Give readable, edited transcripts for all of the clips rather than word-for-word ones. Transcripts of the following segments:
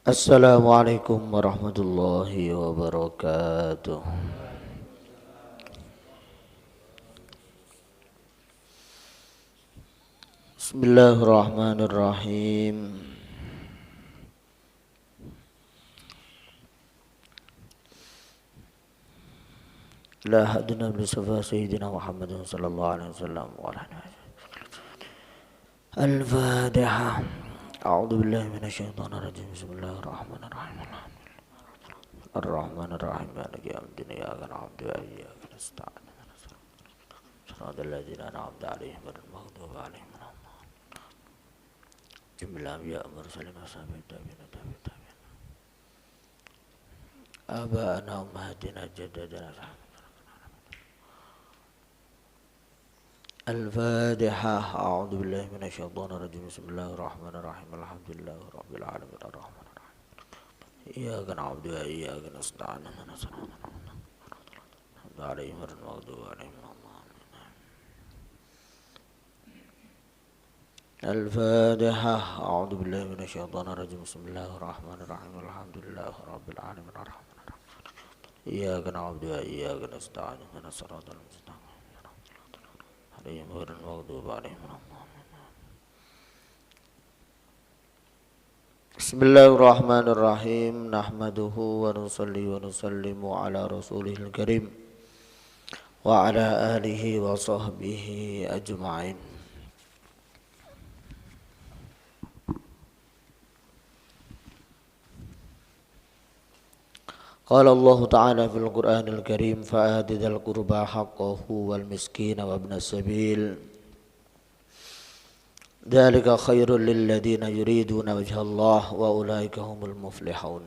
Assalamualaikum warahmatullahi wabarakatuh. Bismillahirrahmanirrahim. La hadina bisafa sayyidina Muhammadin sallallahu alaihi wasallam wa ala alihi. Al-Fatihah. A'udzu billahi minasyaitonir rajim. Bismillahirrahmanirrahim. Ar-Rahmanir-Rahim. Maliki yaumiddin. Iyyaka na'budu wa iyyaka nasta'in. Shiratal ladzina an'amta 'alaihim ghairil maghdubi 'alaihim waladdallin. Jumlah ya mursalin washabi tabi'in tabi'in. Aba'ana ummahatina jaddadana. Al-Fatihah. A'udzu billahi minasyaitonir rajim. Bismillahirrahmanirrahim. Alhamdulillahi rabbil alamin. Ar-Rahmanir Rahim. Iyyaka na'budu wa iyyaka nasta'in. Ihdinas siratal mustaqim. Ghairil maghdubi 'alaihim waladdallin. Al-Fatihah. A'udzu billahi minasyaitonir rajim. Bismillahirrahmanirrahim. Alhamdulillahi rabbil alamin. Ar-Rahmanir Rahim. Iyyaka na'budu wa iyyaka nasta'in. Ihdinas siratal mustaqim. Bismillahirrahmanirrahim. Nahmaduhu wa nusalli wa nusallimu ala rasulihil karim wa ala alihi wa sahbihi ajma'in. Qala Allah Ta'ala fil Qur'anil Karim fa'ati dzal qurba haqqahu wal miskina wa ibnas sabil dzalika khairul lil ladzina yuriduna wajha Allah wa ulaika humul muflihun.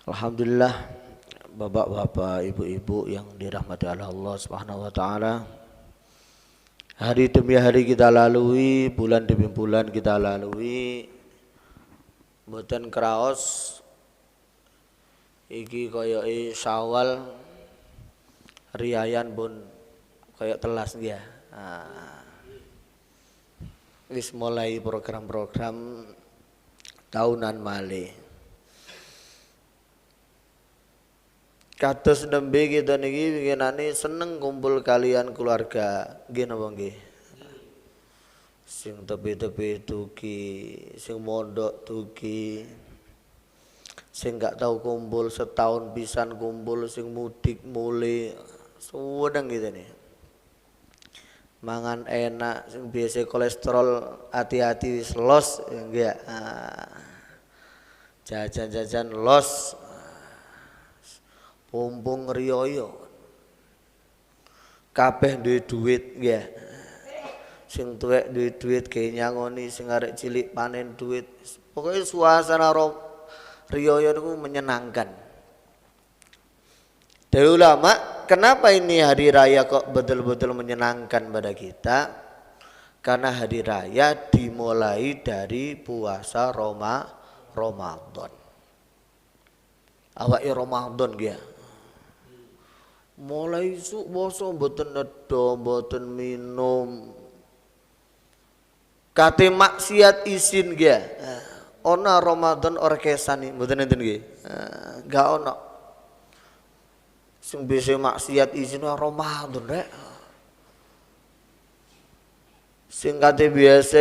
Alhamdulillah, bapak-bapak, ibu-ibu yang dirahmati Allah Subhanahu wa taala. Hari demi hari kita lalui, bulan demi bulan kita lalui. Mboten kraos iki koyoke Syawal riyayan pun koyok telas dia. Wis mulai program-program tahunan malih. Kados nembe kita niki winginane seneng kumpul kalian keluarga. Nggih napa nggih? Sing tepi-tepi dugi, sing mondok dugi, sing gak tahu kumpul setahun pisan kumpul, sing mudik mule, suwedeng gitu nih. Mangan enak, sing biasa kolesterol hati-hati wis los, enggak. Jajan-jajan los, pumpung riyoyo, kabeh duwe duit, enggak. Sing tuwek duit kayak nyangoni, sing arek cilik panen duit. Pokoknya suasana riyoyo itu menyenangkan. Dari ulama, kenapa ini hari raya kok betul-betul menyenangkan pada kita? Karena hari raya dimulai dari puasa Ramadan. Awake Ramadan dia. Mulai isuk poso mboten nedo, mboten minum. Kate maksiat isin nggih. Ana Ramadan ora kesani, mboten enten nggih. Enggak ono. Sing bisa maksiat isin Ramadan rek. Sing kate biasa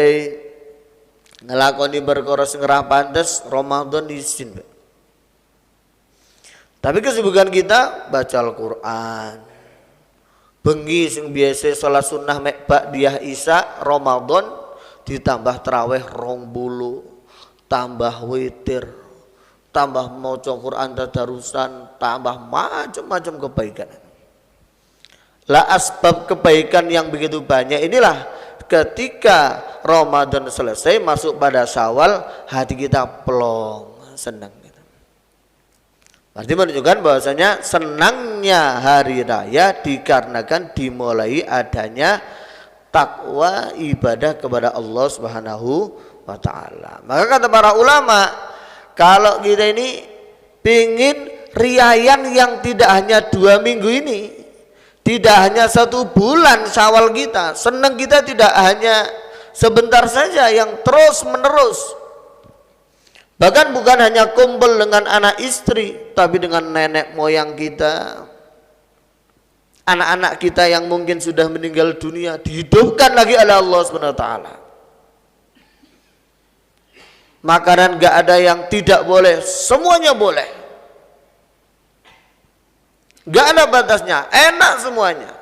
ngelakoni perkara sing ora pantes Ramadan isin. Tapi kesibukan kita baca Al-Qur'an. Bengi sing biasa salat sunnah mek ba'diyah Isya Ramadan ditambah tarawih 20, tambah witir, tambah maca Quran tadarusan, tambah macam-macam kebaikan. Lah asbab kebaikan yang begitu banyak inilah ketika Ramadan selesai masuk pada Syawal hati kita plong, senang gitu. Berarti menunjukkan bahwasanya senangnya hari raya dikarenakan dimulai adanya takwa ibadah kepada Allah Subhanahu wa taala. Maka kata para ulama, kalau kita ini pingin riayan yang tidak hanya 2 minggu ini, tidak hanya 1 bulan Syawal kita, senang kita tidak hanya sebentar saja yang terus menerus, Bahkan bukan hanya kumpul dengan anak istri, tapi dengan nenek moyang kita, anak-anak kita yang mungkin sudah meninggal dunia, dihidupkan lagi oleh Allah Subhanahu wa taala. Makanan gak ada yang tidak boleh, semuanya boleh. Gak ada batasnya, enak semuanya.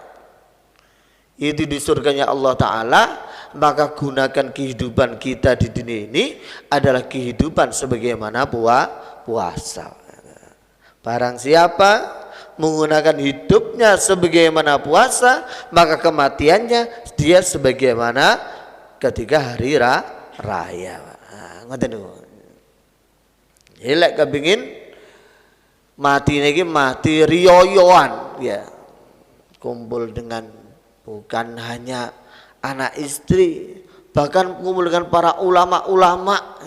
Itu di surganya Allah Ta'ala. Maka gunakan kehidupan kita di dunia ini adalah kehidupan sebagaimana puasa. Barang siapa menggunakan hidupnya sebagaimana puasa, maka kematiannya dia sebagaimana ketika hari raya. Ngoten niku. Lek kepengin mati niki mati riyoyoan ya. Kumpul dengan bukan hanya anak istri, bahkan kumpul dengan para ulama-ulama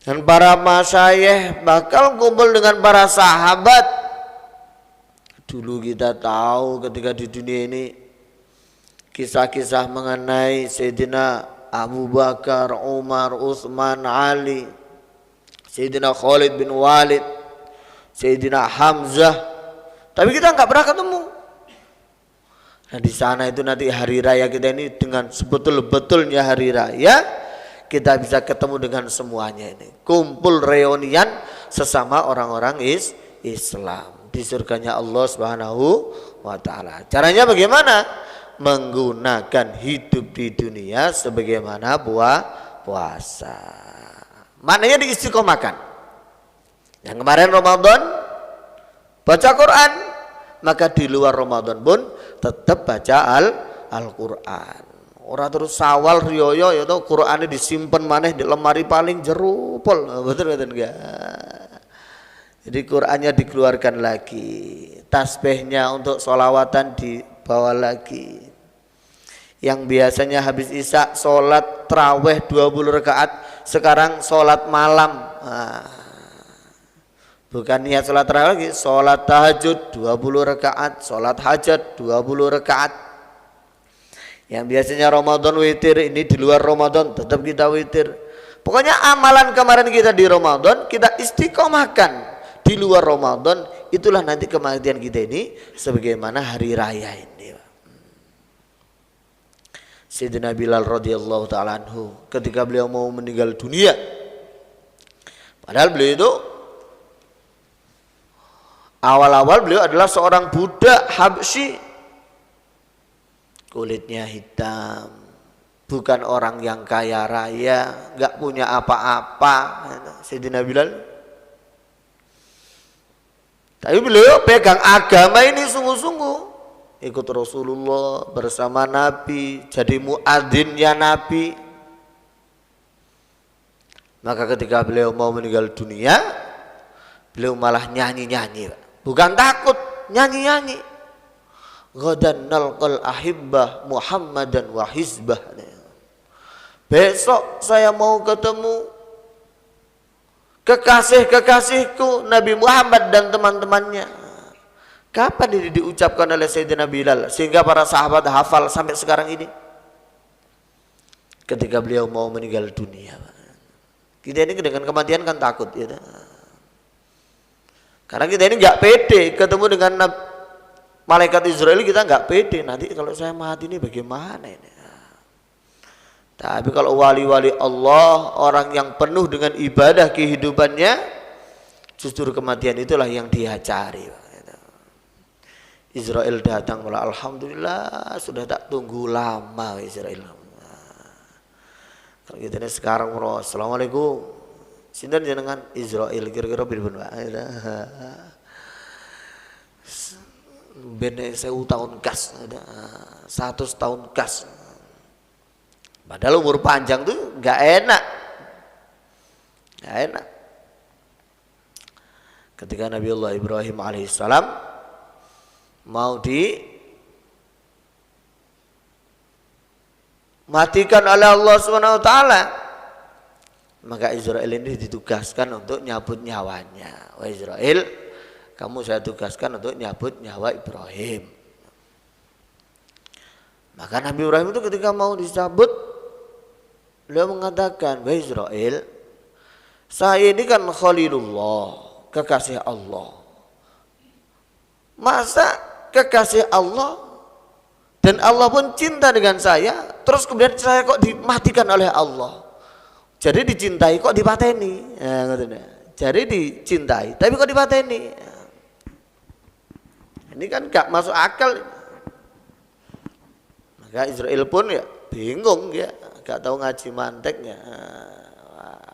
dan para masyayikh, bakal kumpul dengan para sahabat. Dulu kita tahu ketika di dunia ini kisah-kisah mengenai Sayyidina Abu Bakar, Umar, Utsman, Ali, Sayyidina Khalid bin Walid, Sayyidina Hamzah, tapi kita nggak pernah ketemu. Nah di sana itu nanti hari raya kita ini dengan sebetul-betulnya hari raya, kita bisa ketemu dengan semuanya ini. Kumpul reunian sesama orang-orang Islam di surganya Allah Subhanahu wa taala. Caranya bagaimana? Menggunakan hidup di dunia sebagaimana puasa. Maknanya diistiqomahkan. Yang kemarin Ramadan baca Quran, maka di luar Ramadan pun tetap baca Al-Quran. Orang terus sawal riyoyo ya tau Qurannya disimpan maneh di lemari paling jerupol. Betul enggak? Jadi Qurannya dikeluarkan lagi, tasbihnya untuk sholawatan dibawa lagi. Yang biasanya habis isya sholat taraweh 20 rakaat, sekarang sholat malam. Bukan niat sholat tarawih lagi, sholat tahajud 20 rakaat, sholat hajat 20 rakaat. Yang biasanya Ramadan witir, ini di luar Ramadan tetap kita witir. Pokoknya amalan kemarin kita di Ramadan kita istiqomahkan di luar Ramadan, itulah nanti kematian kita ini sebagaimana hari raya ini. Sayyidina Bilal radhiyallahu taala anhu ketika beliau mau meninggal dunia, padahal beliau itu awal-awal beliau adalah seorang budak Habsyi, kulitnya hitam, bukan orang yang kaya raya, nggak punya apa-apa. Sayyidina Bilal, tapi beliau pegang agama ini sungguh-sungguh, ikut Rasulullah bersama Nabi, jadi muadzinnya Nabi. Maka ketika beliau mau meninggal dunia, beliau malah nyanyi-nyanyi, bukan takut, nyanyi-nyanyi. Ghadan nalqal ahibbah Muhammadan wa hizbah. Besok saya mau ketemu kekasih-kekasihku Nabi Muhammad dan teman-temannya. Kapan ini diucapkan oleh Sayyidina Bilal sehingga para sahabat hafal sampai sekarang ini? Ketika beliau mau meninggal dunia. Kita ini dengan kematian kan takut ya. Karena kita ini nggak pede ketemu dengan malaikat Israel, kita nggak pede. Nanti kalau saya mati ini bagaimana ini? Tapi kalau wali-wali Allah, orang yang penuh dengan ibadah kehidupannya, justru kematian itulah yang dia cari. Israel datang malah alhamdulillah, sudah tak tunggu lama Israel. Kalau kita ini sekarang assalamualaikum, sinten jenengan Israel, kira-kira pripun Pak? Ben 1000 tahun kas, 100 tahun kas. Padahal umur panjang tuh nggak enak, nggak enak. Ketika Nabi Allah Ibrahim alaihissalam mau dimatikan oleh Allah Subhanahu wa taala, maka Israel ini ditugaskan untuk nyabut nyawanya. Wah Israel, kamu saya tugaskan untuk nyabut nyawa Ibrahim. Maka Nabi Ibrahim itu ketika mau dicabut, Beliau mengatakan, "Wahai Israel, saya ini kan Khalilullah, kekasih Allah. Masa kekasih Allah dan Allah pun cinta dengan saya, terus kemudian saya kok dimatikan oleh Allah? Jadi dicintai kok dipateni?" Jadi dicintai, tapi kok dipateni? Ini kan gak masuk akal. Maka Israel pun ya bingung ya, gak tahu ngaji manteknya.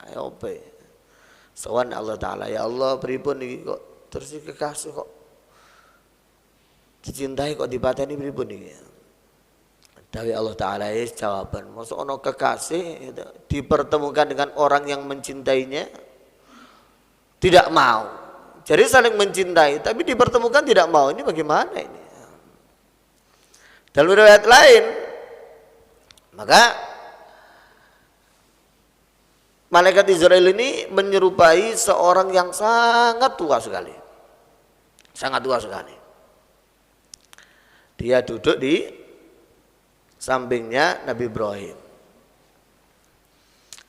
Ya apa? Sowan Allah Ta'ala, ya Allah pripun iki kok terus kekasih kok dicintai kok dipateni pripun iki? Dari Allah Ta'ala jawaban, maksud ono kekasih gitu, dipertemukan dengan orang yang mencintainya tidak mau. Jadi saling mencintai tapi dipertemukan tidak mau. Ini bagaimana ini? Dalam riwayat lain, maka malaikat Israel ini menyerupai seorang yang sangat tua sekali. Sangat tua sekali. Dia duduk di sampingnya Nabi Ibrahim.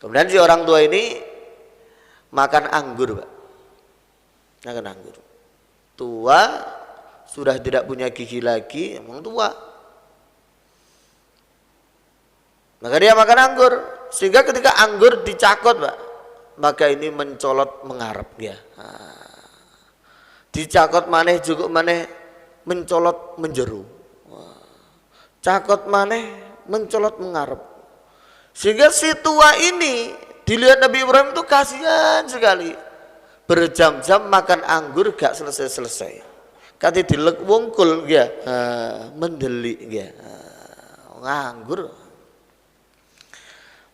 Kemudian si orang tua ini makan anggur, Pak. Makan anggur. Tua, sudah tidak punya gigi lagi, emang tua. Maka dia makan anggur, sehingga ketika anggur dicakot, Pak, maka ini mencolot mengarep ya. Dicakot maneh cukup maneh mencolot menjeru. Cakot maneh mencolot mengarep. Sehingga si tua ini dilihat Nabi Ibrahim itu kasihan sekali. Berjam-jam makan anggur gak selesai-selesai. Kati dilek wungkul ya, mendelik ya. Nganggur.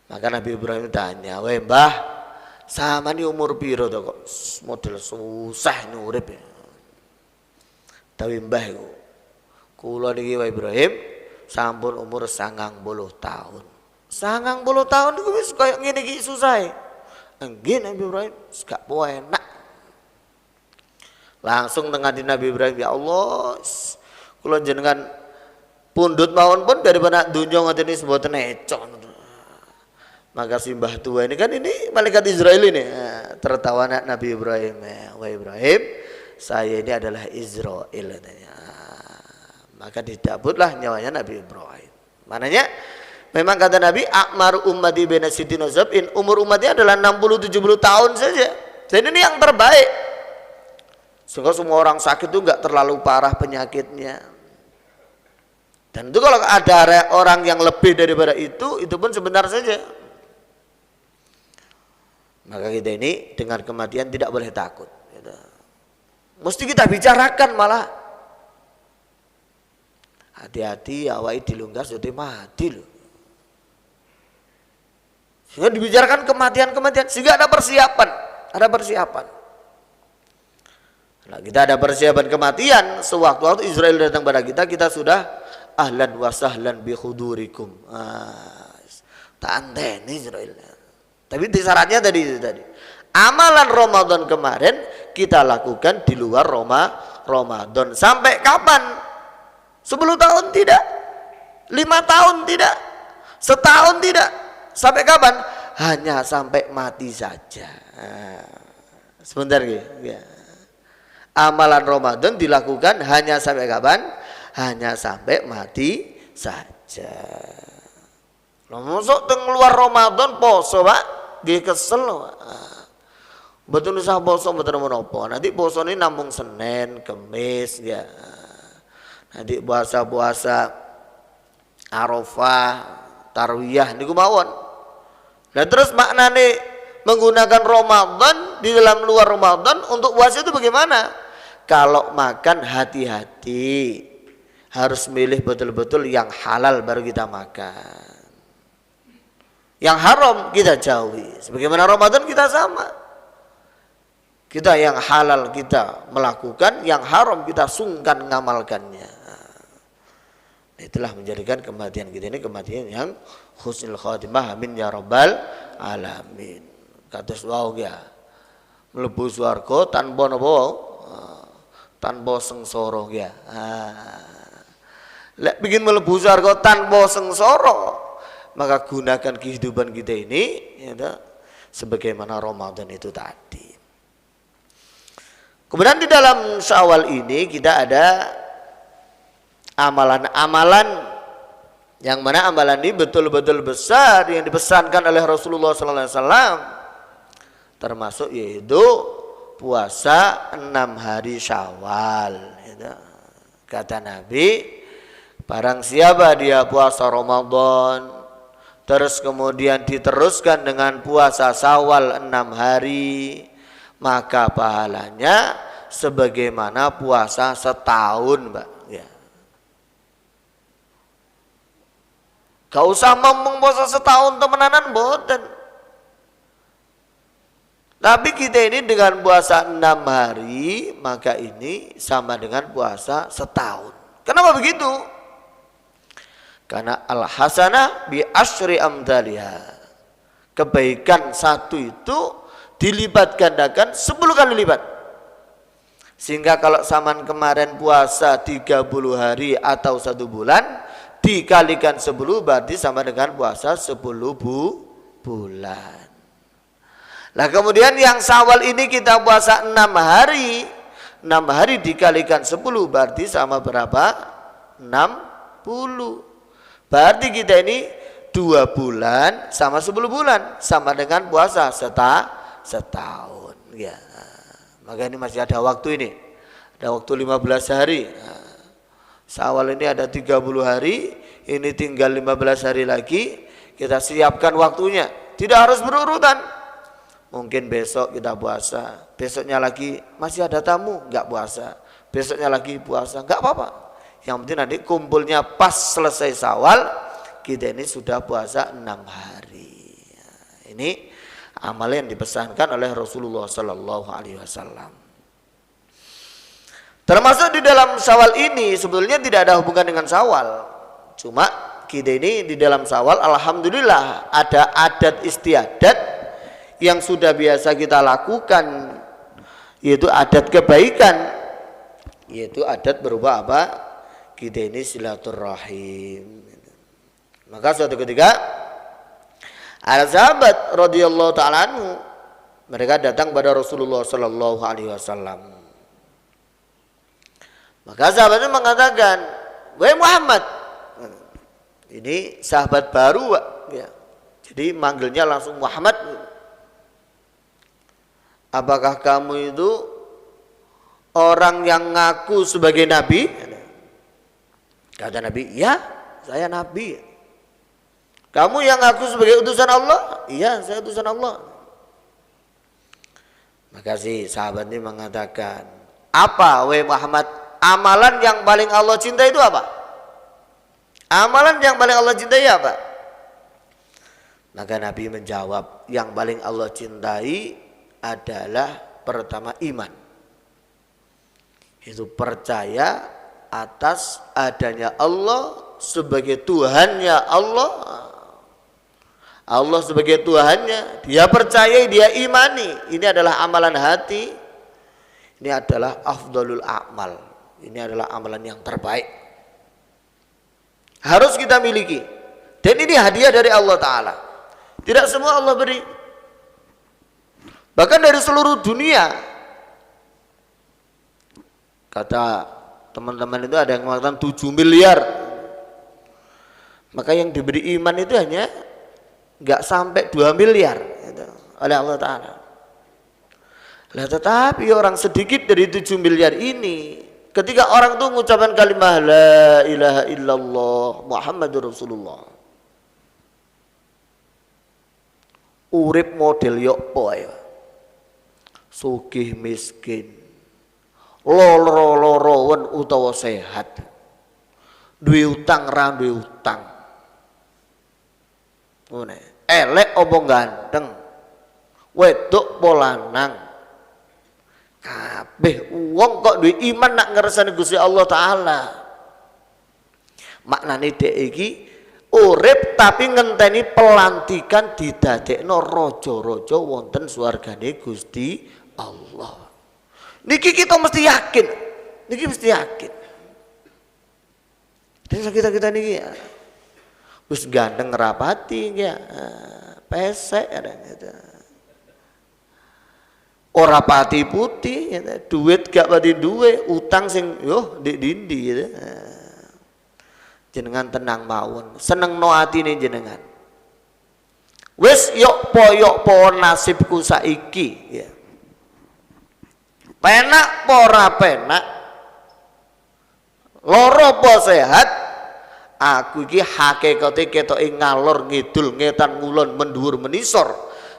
Maka Nabi Ibrahim tanya, "Weh Mbah, sama ni umur piro to kok model susah ini urip ya?" Tapi Mbah iku, kula niki Wah Ibrahim sampun umur 90 tahun. 90 tahun iku wis koyo ngene iki susahe. Nggih Nabi Ibrahim, gak enak. Langsung tengah di Nabi Ibrahim, "Ya Allah, kula jenengan pundhut mawon pun daripada donya ngoten iki mboten ecok." Maka si mbah tua ini kan ini malaikat Israel ini tertawa Nabi Ibrahim, "Wah Ibrahim, saya ini adalah Israel." Maka dicabutlah nyawanya Nabi Ibrahim. Maknanya memang kata Nabi, "Akmar ummati baina sittin wa sab'in." Umur umatnya adalah 60-70 tahun saja. Jadi ini yang terbaik. Sehingga semua orang sakit itu enggak terlalu parah penyakitnya. Dan itu kalau ada orang yang lebih daripada itu pun sebentar saja. Maka kita ini dengan kematian tidak boleh takut. Mesti kita bicarakan malah. Hati-hati awake dilunggas jadi mati loh. Sehingga dibicarakan kematian-kematian sehingga ada persiapan. Ada persiapan. Nah, kita ada persiapan kematian. Sewaktu-waktu Israel datang pada kita, kita sudah ahlan wa sahlan bi khudurikum. Tak anteni Israel. Tapi syaratnya tadi itu tadi. Amalan Ramadan kemarin kita lakukan di luar Ramadan. Sampai kapan? 10 tahun tidak, 5 tahun tidak, setahun tidak. Sampai kapan? Hanya sampai mati saja. Sebentar ya. Amalan Ramadan dilakukan hanya sampai kapan? Hanya sampai mati saja. Masuk teng luar Ramadan poso, Pak. Dia kesel, betul usah poso betul menopo. Nanti poso ini nampung Senin, Kemis ya. Nanti puasa Arafah, Tarwiyah niku mawon. Nah terus maknane menggunakan Ramadan di dalam luar Ramadan untuk puasa itu bagaimana? Kalau makan hati-hati, harus milih betul-betul yang halal baru kita makan. Yang haram kita jauhi. Sebagaimana Ramadan kita sama. Kita yang halal kita melakukan, yang haram kita sungkan ngamalkannya. Itulah menjadikan kematian kita ini kematian yang husnul khatimah. Amin ya rabbal alamin. Kados wau ya. Mlebu swarga tanpa napa? Tanpa sengsara ya. Lek bikin mlebu swarga tanpa sengsara, maka gunakan kehidupan kita ini ya, sebagaimana Ramadan itu tadi. Kemudian di dalam Syawal ini kita ada amalan-amalan yang mana amalan ini betul-betul besar yang dipesankan oleh Rasulullah SAW, termasuk yaitu puasa 6 hari Syawal. Kata Nabi, barang siapa dia puasa Ramadan terus kemudian diteruskan dengan puasa Syawal 6 hari, maka pahalanya sebagaimana puasa setahun, Mbak. Ya. Gak usah ngomong puasa setahun temenanan, boten. Tapi kita ini dengan puasa 6 hari, maka ini sama dengan puasa setahun. Kenapa begitu? Karena al-hasanah bi asyri amthaliha. Kebaikan satu itu dilipat gandakan 10 kali lipat. Sehingga kalau zaman kemarin puasa 30 hari atau 1 bulan, dikalikan 10 berarti sama dengan puasa 10 bulan. Nah kemudian yang Syawal ini kita puasa 6 hari. 6 hari dikalikan 10 berarti sama berapa? 60. Berarti kita ini 2 bulan sama 10 bulan, sama dengan puasa setahun. Ya. Maka ini masih ada waktu ini. Ada waktu 15 hari. Syawal ini ada 30 hari, ini tinggal 15 hari lagi, kita siapkan waktunya. Tidak harus berurutan. Mungkin besok kita puasa, besoknya lagi masih ada tamu, enggak puasa. Besoknya lagi puasa, enggak apa-apa. Yang penting nanti kumpulnya pas selesai Syawal, kita ini sudah puasa 6 hari. Ini amal yang dipesankan oleh Rasulullah Sallallahu Alaihi Wasallam. Termasuk di dalam Syawal ini sebetulnya tidak ada hubungan dengan Syawal. Cuma kita ini di dalam Syawal alhamdulillah ada adat istiadat yang sudah biasa kita lakukan, yaitu adat kebaikan, yaitu adat berupa apa? Kita ini silaturahim. Maka suatu ketika ada sahabat radhiyallahu ta'ala anhu, mereka datang pada Rasulullah sallallahu alaihi wasallam. Maka sahabatnya mengatakan, "Wahai Muhammad," ini sahabat baru, Pak. Ya. Jadi manggilnya langsung Muhammad. "Apakah kamu itu orang yang ngaku sebagai nabi?" Kata Nabi, "Ya, saya nabi." "Kamu yang ngaku sebagai utusan Allah?" "Iya, saya utusan Allah." Maka si sahabat ini mengatakan, "Apa, wahai Muhammad, amalan yang paling Allah cintai itu apa?" Amalan yang paling Allah cintai apa? Maka Nabi menjawab, yang paling Allah cintai adalah pertama iman. Itu percaya atas adanya Allah sebagai Tuhannya Allah. Allah sebagai Tuhannya, dia percaya, dia imani. Ini adalah amalan hati. Ini adalah afdalul a'mal. Ini adalah amalan yang terbaik. Harus kita miliki. Dan ini hadiah dari Allah Ta'ala. Tidak semua Allah beri. Bahkan dari seluruh dunia. Kata teman-teman itu ada yang mengatakan 7 miliar. Maka yang diberi iman itu hanya enggak sampai 2 miliar gitu, oleh Allah Ta'ala. Lah tetapi orang sedikit dari 7 miliar ini, ketika orang itu mengucapkan kalimat la ilaha illallah Muhammadur Rasulullah, urip model yok poe, sugih miskin, loro-lorowen utawa sehat, duwe utang ra duwe utang, elek apa ganteng, wedok apa lanang, kabeh wong kok duwe iman nak ngersani Gusti Allah Ta'ala. Maknane dhek iki urip tapi ngenteni pelantikan didadekno raja-raja wonten swargane Gusti Allah. Niki kita mesti yakin. Niki mesti yakin. Dan kita niki ya. Wis ganteng ngerapati ya. Pesek ada gitu. Ora pati putih gitu. Duit gak pati duwe, utang sing yo di dindi gitu. Jenengan tenang mawon, seneng no atine jenengan. Wis yok po nasibku saiki ya. Penak po ora penak, loro po sehat, aku iki hakikate ketoke ngalor ngidul ngetan ngulon mendhuwur menisor,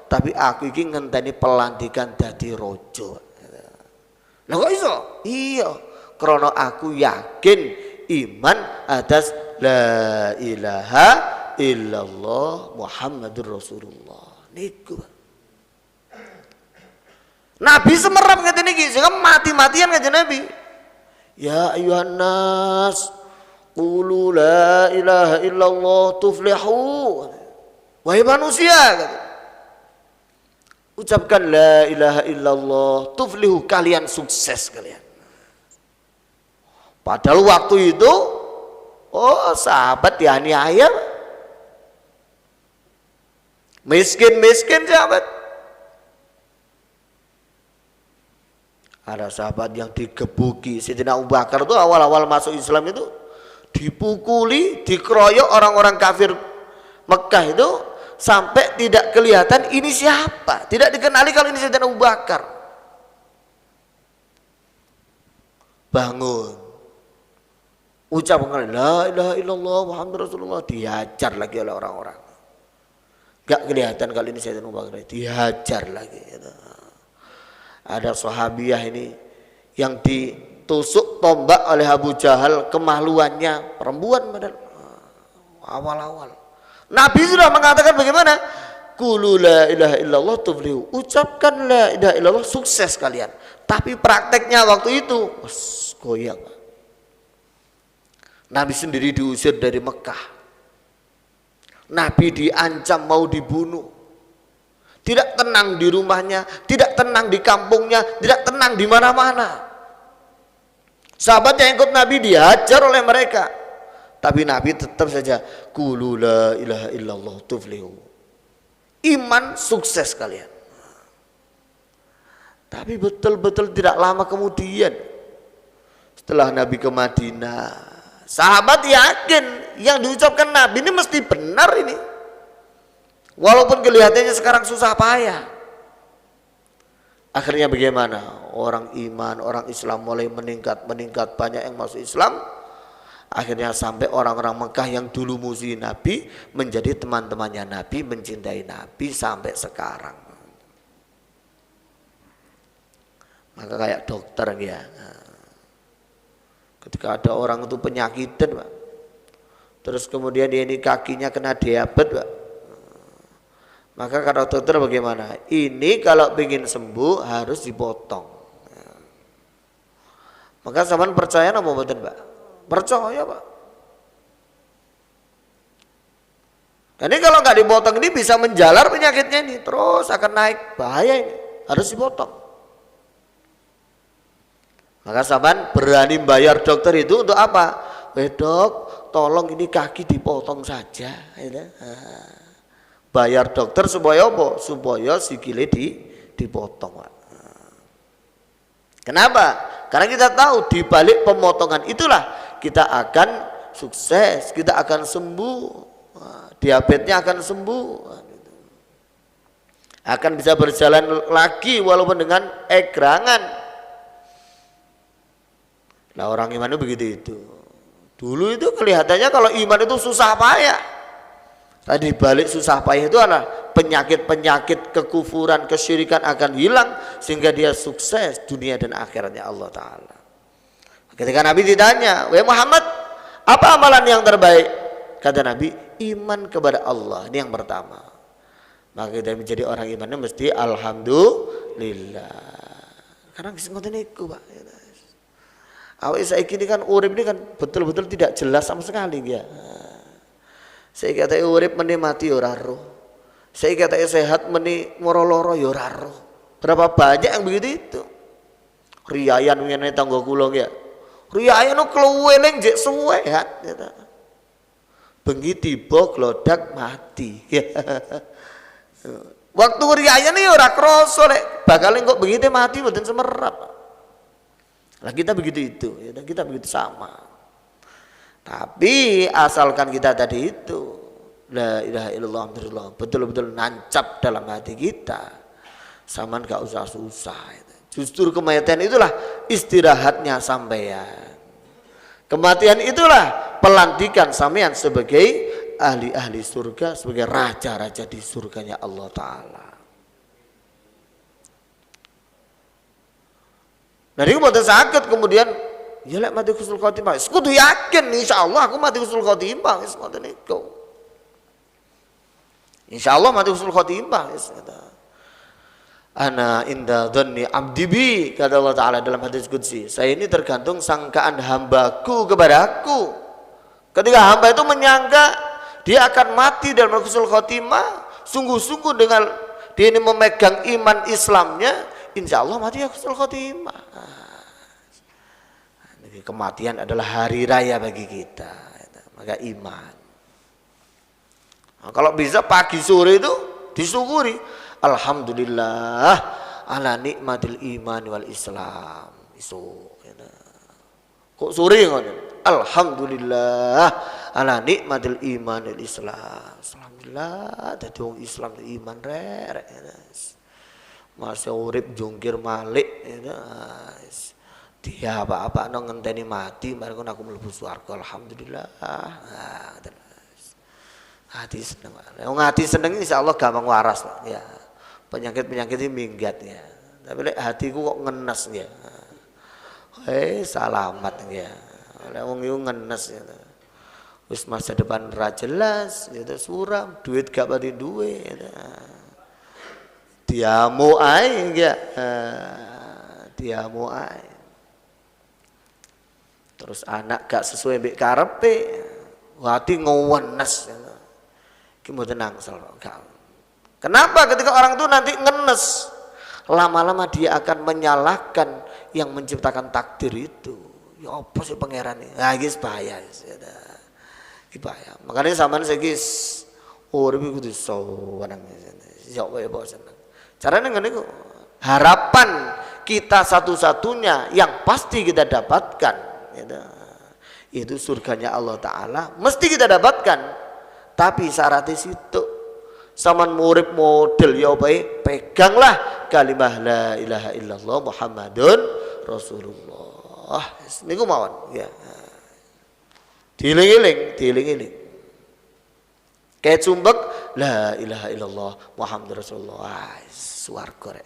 tapi aku iki ngenteni pelantikan dadi raja. Lah kok iso? Iya, krana aku yakin iman atas la ilaha illallah Muhammadur Rasulullah niku. Nabi semerap ngeten iki, sing mati-matian kanjeng Nabi. Ya ayuhan nas qulu la ilaha illallah tuflihu. Wahai manusia kata. Ucapkan la ilaha illallah tuflihu, kalian sukses kalian. Padahal waktu itu sahabat dianiaya. Miskin sahabat. Ada sahabat yang digebuki. Sayyidina Abu Bakar itu awal-awal masuk Islam itu dipukuli, dikeroyok orang-orang kafir Mekah itu sampai tidak kelihatan ini siapa, tidak dikenali kalau ini Sayyidina Abu Bakar. Bangun, ucapkan la ilaha illallah Muhammadur Rasulullah, dihajar lagi oleh orang-orang. Gak kelihatan kalau ini Sayyidina Abu Bakar, dihajar lagi. Ada sahabiah ini yang ditusuk tombak oleh Abu Jahal, kemaluannya perempuan padahal awal-awal. Nabi sudah mengatakan bagaimana? Qulu la ilaha illallah tuflihu. Ucapkan la ilaha illallah sukses kalian. Tapi prakteknya waktu itu goyang. Nabi sendiri diusir dari Mekah. Nabi diancam mau dibunuh. Tidak tenang di rumahnya, tidak tenang di kampungnya, tidak tenang di mana-mana. Sahabat yang ikut Nabi dihajar oleh mereka. Tapi Nabi tetap saja qulu la ilaha illallah tuflihu. Iman sukses kalian. Tapi betul-betul tidak lama kemudian setelah Nabi ke Madinah, sahabat yakin yang diucapkan Nabi ini mesti benar ini. Walaupun kelihatannya sekarang susah payah. Akhirnya bagaimana? Orang iman, orang Islam mulai meningkat, banyak yang masuk Islam. Akhirnya sampai orang-orang Mekah yang dulu musuh Nabi menjadi teman-temannya Nabi, mencintai Nabi sampai sekarang. Maka kayak dokter ya. Ketika ada orang itu penyakitan, Pak. Terus kemudian dia ini kakinya kena diabetes, Pak. Maka kata dokter bagaimana? Ini kalau ingin sembuh harus dipotong. Maka sampean percaya apa mboten, Pak? Percaya, Pak. Ini kalau nggak dipotong ini bisa menjalar penyakitnya ini, terus akan naik, bahaya ini, harus dipotong. Maka sampean berani bayar dokter itu untuk apa? Dok, tolong ini kaki dipotong saja, gitu. Bayar dokter supaya apa? Supaya sikile dipotong. Kenapa? Karena kita tahu di balik pemotongan itulah kita akan sukses, kita akan sembuh, diabetesnya akan sembuh, akan bisa berjalan lagi walaupun dengan egerangan. Nah orang iman itu begitu itu. Dulu itu kelihatannya kalau iman itu susah payah. Tadi balik susah payah itu adalah penyakit-penyakit kekufuran, kesyirikan akan hilang sehingga dia sukses dunia dan akhiratnya Allah Ta'ala. Ketika Nabi ditanya, wahai Muhammad, apa amalan yang terbaik? Kata Nabi, iman kepada Allah. Ini yang pertama. Maka kita menjadi orang imannya mesti alhamdulillah. Karena ngoten niku, Pak. Awake saiki ini kan urip ini kan betul-betul tidak jelas sama sekali ya. Saya kata urip meni mati ora roh. Saya kata sehat meni ngoro-loro ya ora roh. Berapa banyak yang begitu itu. Riayan ngene tangga kula ya. Riayan no keluweling jek suwe ya. bengi tiba glodak mati. Waktu riyayane ora krasa lek bakal kok bengi mati mboten semerap. Lah kita begitu itu, ya kita begitu sama. Tapi asalkan kita tadi itu la ilaha illallah Alhamdulillah betul-betul nancap dalam hati kita, saman gak usah susah. Justru kematian itulah istirahatnya sampeyan. Kematian itulah pelantikan sampeyan sebagai ahli-ahli surga, sebagai raja-raja di surganya Allah Ta'ala. Nah ini mboten sakit kemudian ya lek mati husnul khotimah. Kudu yakin insyaallah aku mati husnul khotimah wis ngoten niku. Insyaallah mati husnul khotimah wis kata. Ana inda dhanni abdi bi, kata Allah Ta'ala dalam hadis qudsi. Saya ini tergantung sangkaan hambaku kepadaku. Ketika hamba itu menyangka dia akan mati dalam husnul khotimah, sungguh-sungguh dengan dia ini memegang iman Islamnya, insya Allah mati husnul khotimah. Kematian adalah hari raya bagi kita, maka iman. Nah, kalau bisa pagi sore itu disyukuri, alhamdulillah ala nikmatil iman wal Islam. Kok sore ngoten? Alhamdulillah ala nikmatil iman wal Islam. Alhamdulillah dadi wong Islam iman rek. Masih urip jungkir malik dia apa-apa nang ngenteni mati mari aku mlebu swarga alhamdulillah. Hati seneng. Wong hati seneng insyaallah gampang waras ya. Penyakit-penyakit ini minggat ya. Tapi lek hatiku kok ngenes ya. Salamat ya. Lek wong iku ngenes ya. Wis masa depan ra jelas ya suram, duit gak pati duwe ya. Diamu ae ya. Diamu ae. Terus anak gak sesuai mbek karepe, hati ngewenes. Ki mboten angsal gak. Kenapa ketika orang itu nanti ngenes, lama-lama dia akan menyalahkan yang menciptakan takdir itu. Ya apa sih pangeran ini? Nah, guys bahaya, bahaya. Makanya sampean saiki urip kudu sawenang. Ya wae bosen. Carane ngene kok. Harapan kita satu-satunya yang pasti kita dapatkan itu surganya Allah Ta'ala mesti kita dapatkan, tapi syaratnya situ saman murid model ya baik peganglah kalimah la ilaha illallah Muhammadun Rasulullah niku mawon ya, dieling-eling kayak cumbek la ilaha illallah Muhammadur Rasulullah swarga rek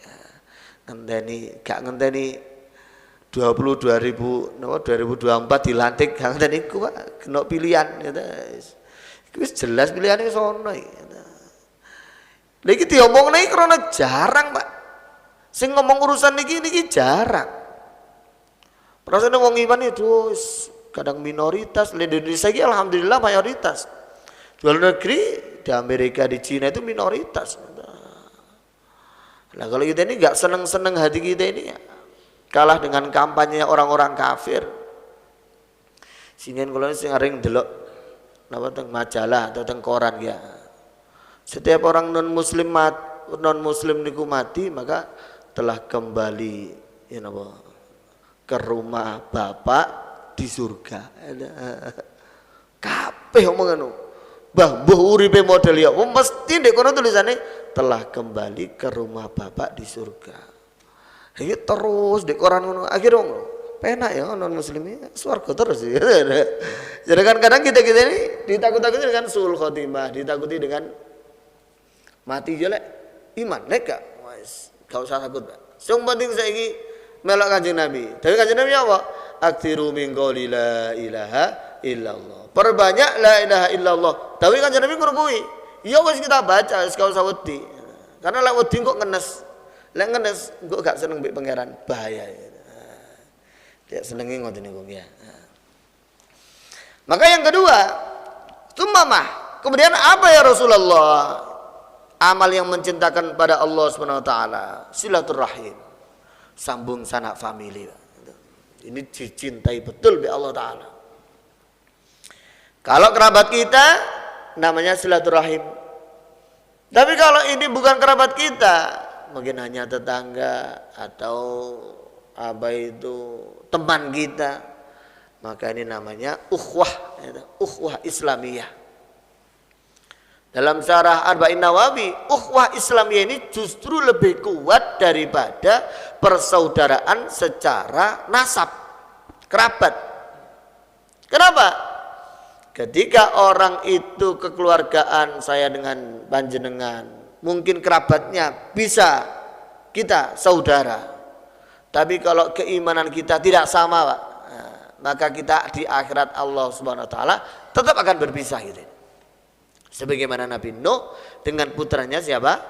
ngenteni 2024 dilantik kangen niku Pak kena pilihan ya wis jelas pilihane sono ya. Lha iki diomongne krana jarang Pak. Sing ngomong urusan niki jarang. Perasaan wong iman itu kadang minoritas, di Indonesia iki alhamdulillah mayoritas. Di luar negeri di Amerika di Cina itu minoritas. Nah kalau kita ini nggak seneng hati kita ini ya. Kalah dengan kampanye orang-orang kafir. Sehingga kalau sering delok napa teng majalah atau teng koran ya. Setiap orang non muslim niku mati maka telah kembali ya napa ke rumah Bapak di surga. Kabeh omongan mbah uripe model ya mesti ndek kono tulisane telah kembali ke rumah Bapak di surga. Ini terus di koran ngono akhirnya ngono penak ya non muslimnya swarga terus ya. Jadi kadang kita ini ditakut-takuti dengan suul khotimah, ditakuti dengan mati jelek iman neka wis gak usah takut Pak. Sing penting saiki melok Kanjeng Nabi. Tapi Kanjeng Nabi apa? Aktsiru min qouli la ilaha illallah. Perbanyak la ilaha illallah. Tapi Kanjeng Nabi ngurungui. Ya wis kita baca wis gak usah wedi. Karena lek wedi kok ngenes. Lek ngenes engko gak seneng mbek pangeran bahaya. Dia senengi ngoten niku ya. Maka yang kedua, sumamah. Kemudian apa ya Rasulullah? Amal yang mencintakan pada Allah Subhanahu wa taala, silaturahim. Sambung sanak famili. Ini dicintai betul oleh Allah taala. Kalau kerabat kita namanya silaturahim. Tapi kalau ini bukan kerabat kita, mungkin hanya tetangga atau apa itu teman kita, maka ini namanya ukhuwah Islamiyah. Dalam syarah Arba'in Nawawi, ukhuwah Islamiyah ini justru lebih kuat daripada persaudaraan secara nasab, kerabat. Kenapa? Ketika orang itu kekeluargaan saya dengan panjenengan, mungkin kerabatnya bisa kita saudara. Tapi kalau keimanan kita tidak sama, Pak, maka kita di akhirat Allah Subhanahu wa taala tetap akan berpisah gitu. Sebagaimana Nabi Nuh dengan putranya siapa?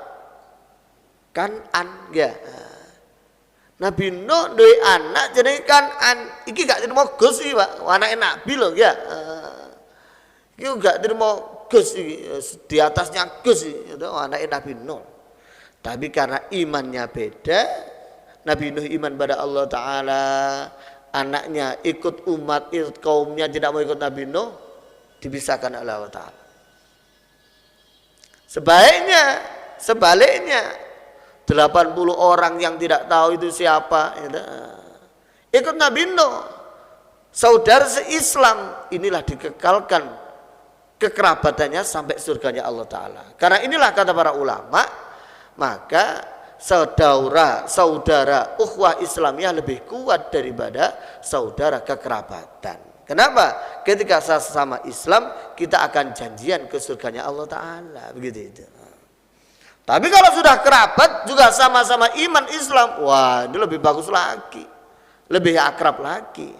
Kan'an ya. Nabi Nuh duwe anak jenenge Kan'an. Iki gak terima Gus iki, Pak. Anake Nabi lho ya. Iki gak terima Gus iki, di atasnya Gus iki, itu anake Nabi Nuh. Tapi karena imannya beda, Nabi Nuh iman pada Allah Ta'ala, anaknya ikut umat, ikut kaumnya, tidak mau ikut Nabi Nuh, dipisahkan oleh Allah Ta'ala. Sebaliknya 80 orang yang tidak tahu itu siapa ikut Nabi Nuh, saudara seislam, inilah dikekalkan kekerabatannya sampai surganya Allah Ta'ala. Karena inilah kata para ulama, maka saudara ukhuwah Islamiyah lebih kuat daripada saudara kekerabatan. Kenapa? Ketika sama Islam, kita akan janjian ke surganya Allah Ta'ala. Begitu itu. Tapi kalau sudah kerabat juga sama-sama iman Islam, wah ini lebih bagus lagi, lebih akrab lagi.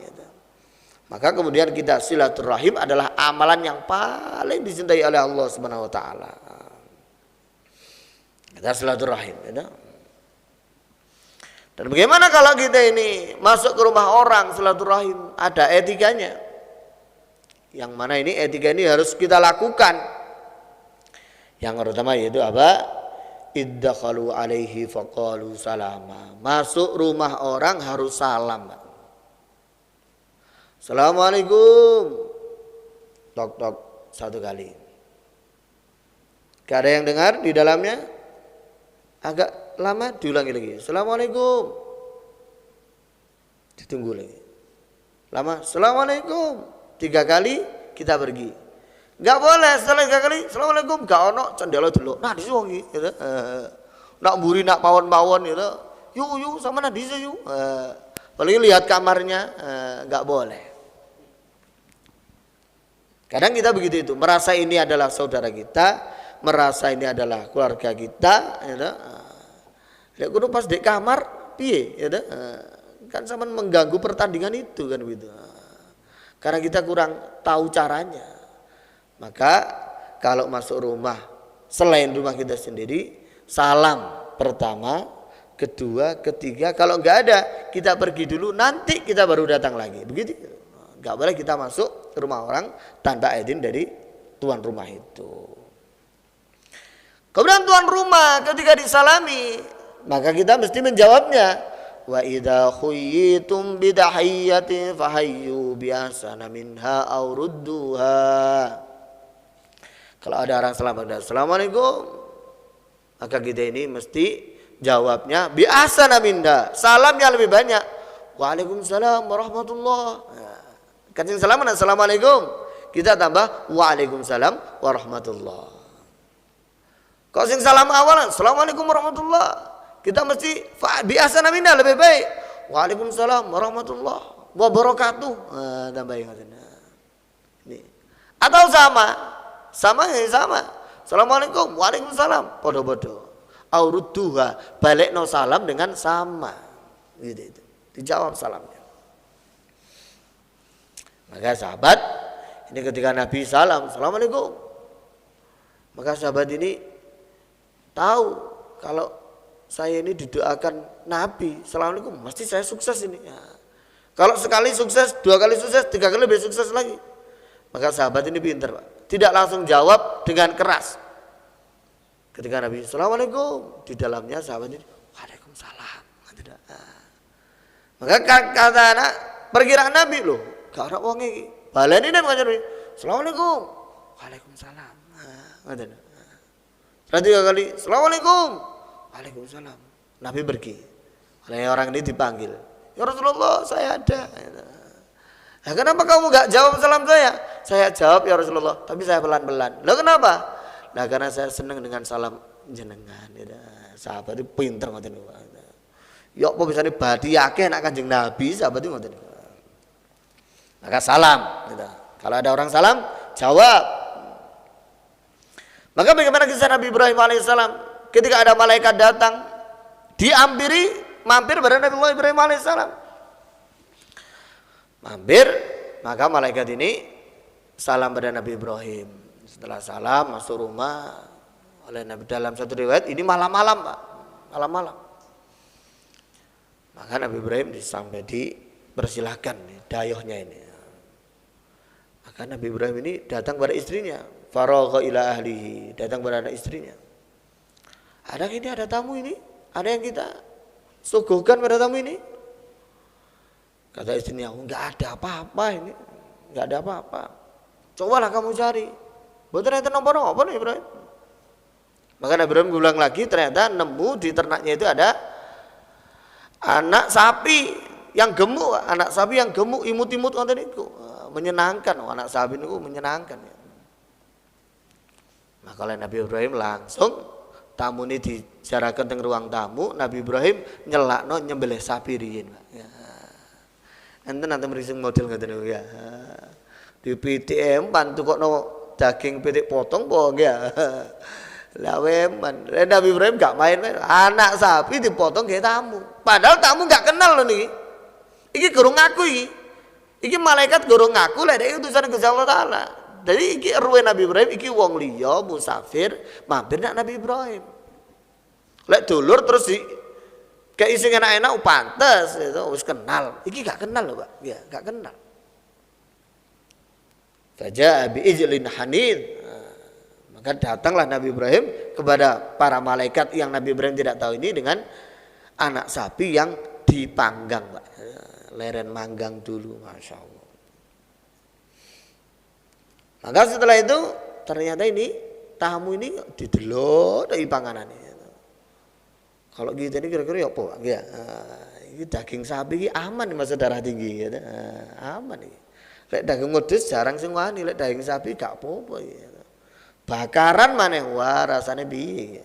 Maka kemudian kita silaturahim adalah amalan yang paling dicintai oleh Allah Subhanahu wa taala. Kita silaturahim, ya. Dan bagaimana kalau kita ini masuk ke rumah orang silaturahim, ada etikanya. Yang mana ini etika ini harus kita lakukan. Yang pertama yaitu apa? Iddakhalu alaihi faqalu salama. Masuk rumah orang harus salam. Assalamualaikum. Tok tok 1 kali. Gak ada yang dengar di dalamnya? Agak lama diulangi lagi. Assalamualaikum. Ditunggu lagi. Lama. Assalamualaikum. 3 kali kita pergi. Gak boleh setelah 3 kali. Assalamualaikum. Gak ono cendela dulu. Nah disuwangi. Gitu. Nak buri nak pawon-pawon gitu. Yuk sama nah disa yuk. Apalagi lihat kamarnya. Gak boleh. Kadang kita begitu itu, merasa ini adalah saudara kita, merasa ini adalah keluarga kita, ya kudu pas di kamar piye, ya kan sama mengganggu pertandingan itu kan begitu. Karena kita kurang tahu caranya. Maka kalau masuk rumah selain rumah kita sendiri, salam pertama, kedua, ketiga, kalau enggak ada kita pergi dulu, nanti kita baru datang lagi. Begitu. Gak boleh kita masuk ke rumah orang tanpa izin dari tuan rumah itu. Kemudian tuan rumah ketika disalami, maka kita mesti menjawabnya. Wa idza khuyyitum bidahiyyatin fahayyu bi'ahsana minha aw rudduha. Kalau ada orang salam, assalamualaikum, maka kita ini mesti jawabnya bi'ahsana minha. Salamnya lebih banyak. Waalaikumsalam warahmatullahi. Kanjeng salam, assalamualaikum, kita tambah waalaikumsalam warahmatullah. Kalau sing salam awal assalamualaikum warahmatullah, kita mesti biasa namanya lebih baik waalaikumsalam warahmatullah wabarakatuh. Tambahin ini. Atau sama assalamualaikum waalaikumsalam podo-podo auruduha balik no salam dengan sama gitu, dijawab salamnya. Maka sahabat ini ketika Nabi salam, assalamualaikum, maka sahabat ini tahu kalau saya ini didoakan Nabi, assalamualaikum, mesti saya sukses ini. Ya. Kalau sekali sukses, 2 kali sukses, 3 kali lebih sukses lagi. Maka sahabat ini pintar, Pak. Tidak langsung jawab dengan keras. Ketika Nabi assalamualaikum, di dalamnya sahabat ini waalaikumsalam. Maka kata anak perkiraan Nabi loh. Gak ada wong iki. Baleni nek ngajar Assalamualaikum. Waalaikumsalam. Ngoten. Setelah 3 kali, Assalamualaikum. Waalaikumsalam. Nabi pergi. Oleh orang ini dipanggil. Ya Rasulullah, saya ada. Nah, kenapa kamu gak jawab salam saya? Saya jawab ya Rasulullah, tapi saya pelan-pelan. Lah kenapa? Nah karena saya senang dengan salam jenengan. Ya, sahabat itu pinter ngoten niku. Ya apa bisa badi akeh nak Kanjeng Nabi, sahabat itu ngoten niku. Maka salam. Gitu. Kalau ada orang salam, jawab. Maka bagaimana kisah Nabi Ibrahim alaihissalam ketika ada malaikat datang mampir pada Nabi Ibrahim alaihissalam. Mampir, maka malaikat ini salam pada Nabi Ibrahim. Setelah salam masuk rumah oleh Nabi, dalam satu riwayat ini malam-malam Pak, malam-malam. Maka Nabi Ibrahim sampai dipersilahkan dayohnya ini. Maka Nabi Ibrahim ini datang pada istrinya, faragha ila ahlihi, datang pada anak istrinya. Ada tamu ini, ada yang kita suguhkan pada tamu ini. Kata istrinya, enggak ada apa-apa ini, enggak ada apa-apa. Cobalah kamu cari. Betul ternyata nopo-nopo nih Ibrahim. Maka Nabi Ibrahim ulang lagi, ternyata nemu di ternaknya itu ada anak sapi yang gemuk, imut-imut ngoten niku. Menyenangkan, anak sapi niku menyenangkan. Maka oleh Nabi Ibrahim langsung tamu ini dijarakan teng ruang tamu. Nabi Ibrahim nyelakno nyembelih sapi riyin, Pak. Ya. Enten nanti merising model ngoten niku ya. Di PTM pantu kok no daging pitik potong po ya. Lah weman, Nabi Ibrahim gak main-main. Anak sapi dipotong kayak tamu. Padahal tamu gak kenal loh nih. Iki gurung ngaku iki. Iki malaikat gurung ngaku lek dek utusan Gusti Allah taala. Jadi iki ruwe Nabi Ibrahim iki wong liya musafir mampir nak Nabi Ibrahim. Lek dulur terus di kayak isi enak-enak pantes itu wis kenal. Iki gak kenal loh, Pak. Ya, gak kenal. Faja'a bi ijlin hanid. Maka datanglah Nabi Ibrahim kepada para malaikat yang Nabi Ibrahim tidak tahu ini dengan anak sapi yang dipanggang, Pak. Leren manggang dulu, Masya Allah. Maka setelah itu ternyata ini tamu ini didelok dari panganan ini. Kalau gitu ini kira-kira ya apa? Ya, ini daging sapi ini aman nih masa darah tinggi, ya. Aman nih. Lek daging wedhus jarang sing wani, lek daging sapi gak apa-apa. Ya. Bakaran maneh wah rasane piye.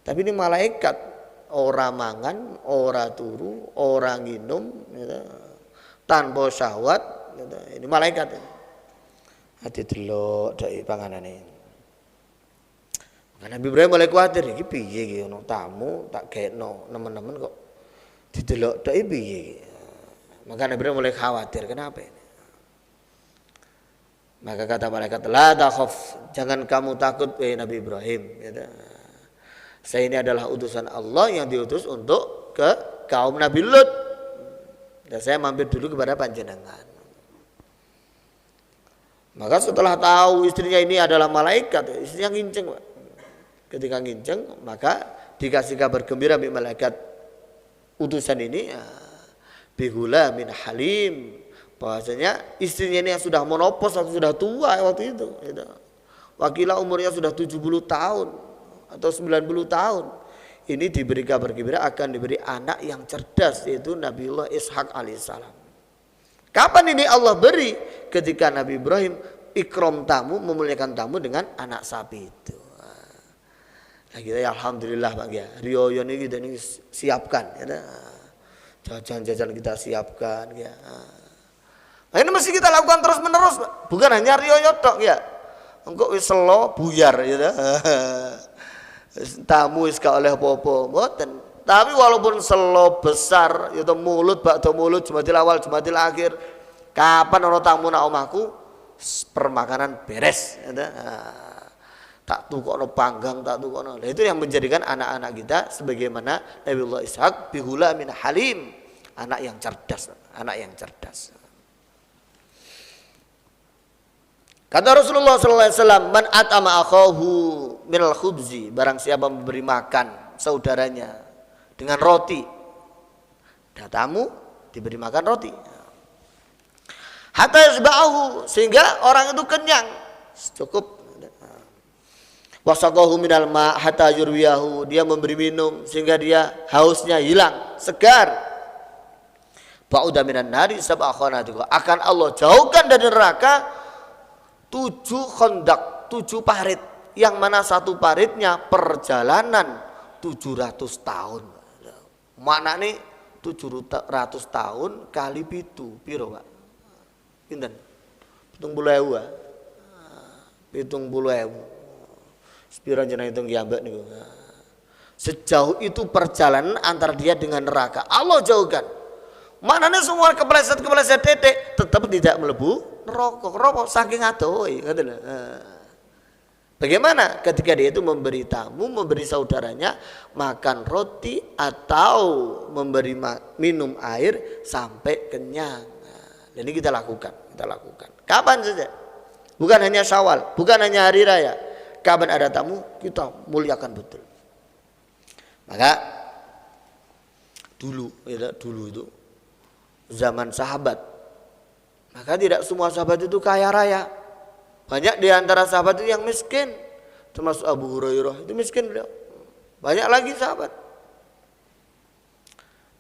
Tapi ini malaikat ora mangan, ora turu, ora nginum, gitu. Tanpa syahwat, gitu. Ini malaikat. Hati delok dari panganan ini. Nabi Ibrahim mulai khawatir, iki piye iki ono tamu tak gekno nemen-nemen kok didelok tok piye. Maka Nabi Ibrahim mulai khawatir, kenapa ini? Maka kata malaikat, la takhaf, jangan kamu takut Nabi Ibrahim, gitu. Saya ini adalah utusan Allah yang diutus untuk ke kaum Nabi Lut. Dan saya mampir dulu kepada panjenengan. Maka setelah tahu istrinya ini adalah malaikat, istrinya nginceng, Pak. Ketika nginceng, maka dikasih kabar gembira oleh malaikat utusan ini, bihula min halim, bahwasanya istrinya ini yang sudah menopause atau sudah tua waktu itu, gitu. Wakilah umurnya sudah 70 tahun atau 90 tahun. Ini diberi kabar gembira akan diberi anak yang cerdas, yaitu Nabiullah Ishak alaihissalam. Kapan ini Allah beri? Ketika Nabi Ibrahim ikram tamu, memuliakan tamu dengan anak sapi itu. Nah kita ya alhamdulillah Pak ya. Riyo ini kita ini siapkan ya. Jajan-jajan kita siapkan ya. Nah ini mesti kita lakukan terus-menerus, Pak. Bukan hanya riyo tok ya. Engko wis selo buyar ya. Tamu wis gak oleh apa-apa, mboten. Tapi walaupun selo besar itu mulut bakdo mulut Jumadil awal Jumadil akhir, kapan ono tamu nak omahku permakanan beres ya. Tak tukokno panggang, tak tukokno. Nah, itu yang menjadikan anak-anak kita sebagaimana Nabiullah Ishak bihula min halim, anak yang cerdas, anak yang cerdas. Kata Rasulullah sallallahu alaihi wasallam, "Man at'ama akhahu minal khubzi", barang siapa memberi makan saudaranya dengan roti. Ada tamu diberi makan roti. Hatta yasba'ahu, sehingga orang itu kenyang. Cukup. Wasaqahu minal ma' hatta yurwiyahu, dia memberi minum sehingga dia hausnya hilang, segar. Ba'uda minan nari sab'a khanatiqa, akan Allah jauhkan dari neraka 7 khandak, 7 parit, yang mana satu paritnya perjalanan 700 tahun. Makna nih 700 tahun kali pitu piro Pak? Pinten? 70.000. 70.000. Sepira jeneng hitung kiambak niku. Sejauh itu perjalanan antara dia dengan neraka. Allah jauhkan. Maknanya semua kepleset-kepleset titik tetap tidak melebu neraka. Saking adoh, ngoten lho. Bagaimana ketika dia itu memberi tamu, memberi saudaranya makan roti atau memberi minum air sampai kenyang. Dan ini kita lakukan. Kapan saja? Bukan hanya Syawal, bukan hanya hari raya. Kapan ada tamu, kita muliakan betul. Maka dulu itu zaman sahabat, maka tidak semua sahabat itu kaya raya. Banyak di antara sahabat itu yang miskin, termasuk Abu Hurairah, itu miskin beliau. Banyak lagi sahabat.